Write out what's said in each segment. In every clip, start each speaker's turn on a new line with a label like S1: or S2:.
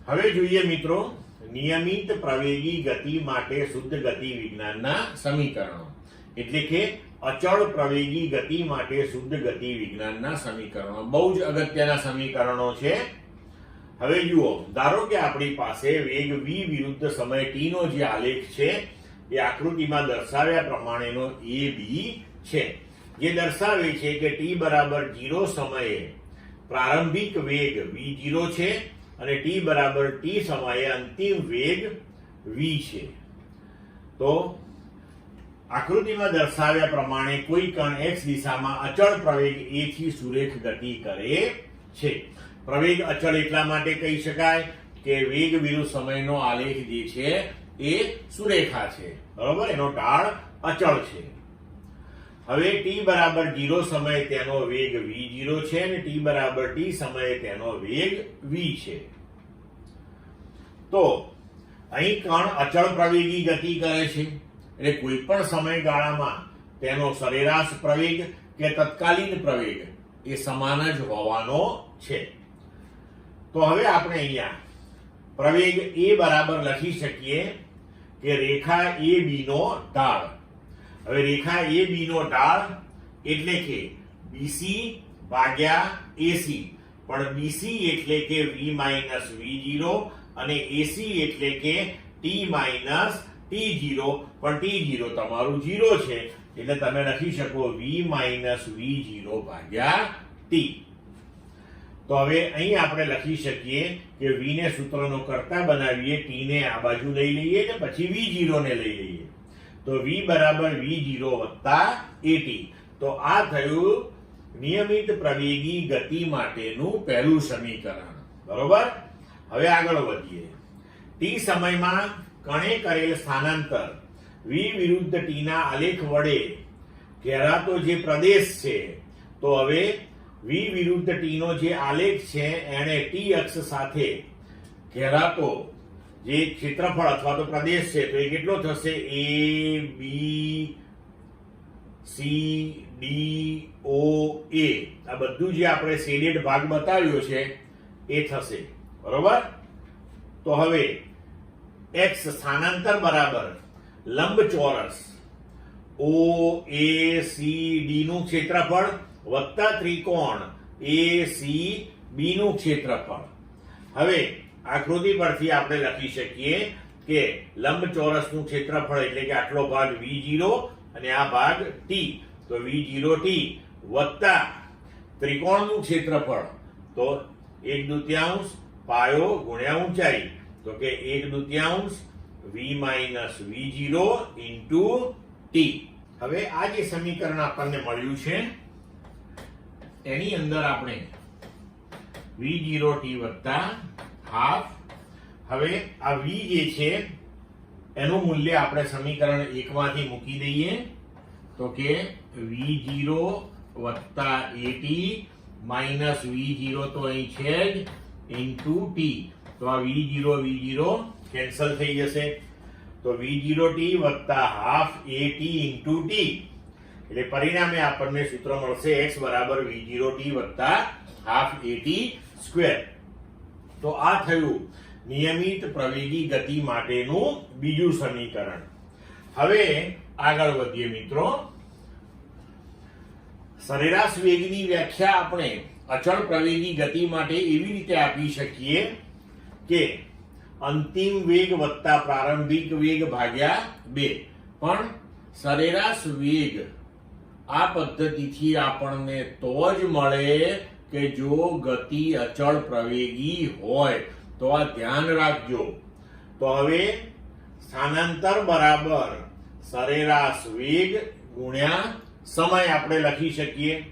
S1: હવે જોઈએ મિત્રો નિયમિત પ્રવેગી ગતિ માટે શુદ્ધ ગતિ વિજ્ઞાનના સમીકરણો, એટલે કે અચળ પ્રવેગી ગતિ માટે શુદ્ધ ગતિ વિજ્ઞાનના સમીકરણો. બહુ જ અગત્યના સમીકરણો છે. હવે જુઓ, ધારો કે આપણી પાસે વેગ v વિરુદ્ધ સમય t નો જે આલેખ છે એ આકૃતિમાં દર્શાવ્યા પ્રમાણેનો a b છે, જે દર્શાવે છે કે t બરાબર 0 સમયે પ્રારંભિક વેગ v0 છે અને t બરાબર t સમયે અંતિમ વેગ v છે. તો આકૃતિમાં દર્શાવ્યા પ્રમાણે કોઈ કણ x દિશામાં અચળ પ્રવેગ a થી સુરેખ ગતિ કરે છે. પ્રવેગ અચળ એટલા માટે કહી શકાય કે વેગ વિરુદ્ધ સમયનો આલેખ જે છે એ સુરેખા છે, બરોબર, એનો ઢાળ અચળ છે. હવે t બરાબર 0 સમયે તેનો વેગ v0 છે અને t બરાબર t સમયે તેનો વેગ v છે. તો અહીં કણ અચળ પ્રવેગી ગતિ કરે છે, એટલે કોઈ પણ સમયગાળામાં તેનો સરેરાશ પ્રવેગ કે તત્કાલીન પ્રવેગ એ સમાન જ હોવાનો છે. તો હવે આપણે અહીંયા પ્રવેગ a બરાબર લખી શકીએ કે રેખા AB નો ઢાળ. હવે રેખા AB નો ઢાળ એટલે કે BC ભાગ્યા AC, પણ BC એટલે કે v માઇનસ v0 અને AC એટલે કે t માઇનસ t0, પણ t0 તમારું 0 છે એટલે તમે લખી શકો v માઇનસ v0 ભાગ્યા t. તો હવે અહીં આપણે લખી શકીએ કે v ને સૂત્રનો કર્તા બનાવીએ, t ને આ બાજુ લઈ લઈએ અને પછી v0 ને લઈ લઈએ. તો v બરાબર v0 વત્તા at. તો આ થયું નિયમિત પ્રવેગી ગતિ માટેનું પહેલું સમીકરણ, બરોબર. હવે આગળ વધીએ. t સમયમાં કણે કરેલ સ્થાનાંતર v વિરુદ્ધ t ના આલેખ વડે ઘેરાતો જે પ્રદેશ છે, તો હવે v વિરુદ્ધ t નો જે આલેખ છે એને t અક્ષ સાથે ઘેરાતો જે ક્ષેત્રફળ અથવા તો પ્રદેશ છે, તો એ કેટલો થશે? a b c d o a. આ બધું જે આપણે શેડેડ ભાગ બતાવ્યો છે એ થશે, બરોબર. તો હવે x સ્થાનાંતર બરાબર લંબચોરસ o a c d નું ક્ષેત્રફળ વત્તા ત્રિકોણ AC B નું ક્ષેત્રફળ. હવે આકૃતિ પરથી આપણે લખી શકીએ કે લંબચોરસનું ક્ષેત્રફળ એટલે કે આટલો ભાગ v0 અને આ ભાગ t, તો v0t વત્તા ત્રિકોણનું ક્ષેત્રફળ તો 1/2 પાયો ગુણ્યા ઊંચાઈ, તો કે 1/2 v minus v0 into t. હવે આ જે સમીકરણ આપણને મળ્યું છે એની અંદર આપણે v0t વત્તા હાફ, હવે આ v જે છે એનું મૂલ્ય આપણે સમીકરણ 1 માંથી મૂકી દઈએ, તો કે v0 વત્તા at માઇનસ v0 તો અહીં છે જ ઇન્ટુ t. તો આ v0 કેન્સલ થઈ જશે. તો v0t વત્તા હાફ at ઇન્ટુ t, એટલે પરિણામે આપણને સૂત્ર મળશે x બરાબર v0t વત્તા હાફ at સ્ક્વેર. તો આ થયું નિયમિત પ્રવેગી ગતિ માટેનું બીજું સમીકરણ. હવે આગળ વધીએ મિત્રો. સરેરાશ વેગની વ્યાખ્યા આપણે અચળ પ્રવેગી ગતિ માટે એવી રીતે આપી શકીએ કે અંતિમ વેગ વત્તા પ્રારંભિક વેગ ભાગ્યા 2. પણ સરેરાશ વેગ આ પદ્ધતિથી આપણને તો જ મળે કે જો ગતિ અચળ પ્રવેગી હોય. તો આ ધ્યાન રાખજો. તો હવે સ્થાનાંતર બરાબર સરેરાશ વેગ ગુણ્યા સમય આપણે લખી શકીએ.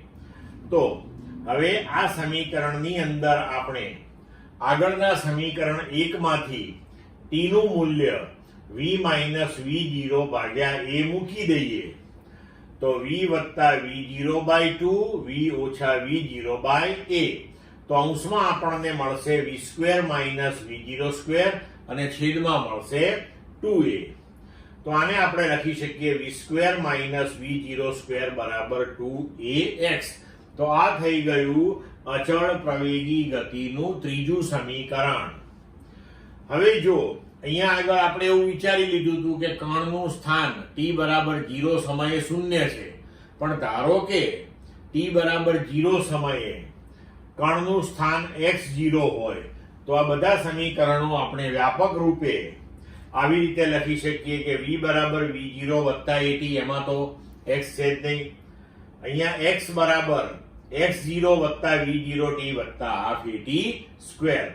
S1: તો હવે આ સમીકરણની અંદર આપણે આગળના સમીકરણ 1 માંથી t નું મૂલ્ય v માઇનસ v0 ભાગ્યા a મૂકી દઈએ, તો v વત્તા v0 બાય 2 v ઓછા v0 બાય a. તો અંશમાં આપણને મળશે v square minus v0 square અને છેદમાં મળશે 2a. તો આને આપણે લખી શકીએ v square minus v0 square બરાબર 2ax. તો આ થઈ ગયું અચળ પ્રવેગી ગતિનું ત્રીજું સમીકરણ. હવે જો અહીંયા આગળ આપણે એવું વિચારી લીધું હતું કે કણનું સ્થાન t બરાબર 0 સમયે શૂન્ય છે, પણ ધારો કે t બરાબર 0 સમયે કણનું સ્થાન x0 હોય તો આ બધા સમીકરણો આપણે વ્યાપક રૂપે આવી રીતે લખી શકીએ કે v બરાબર v0 વત્તા at, એમાં તો x છે જ નહીં. અહીંયા x બરાબર x0 વત્તા v0 t વત્તા હાફ at સ્ક્વેર,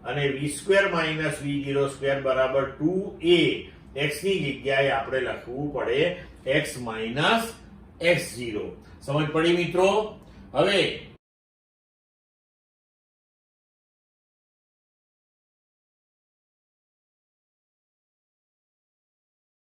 S1: અને v square minus v0 square બરાબર 2a. x ની જગ્યાએ આપણે લખવું પડે x માઇનસ x0. સમજ પડી મિત્રો? હવે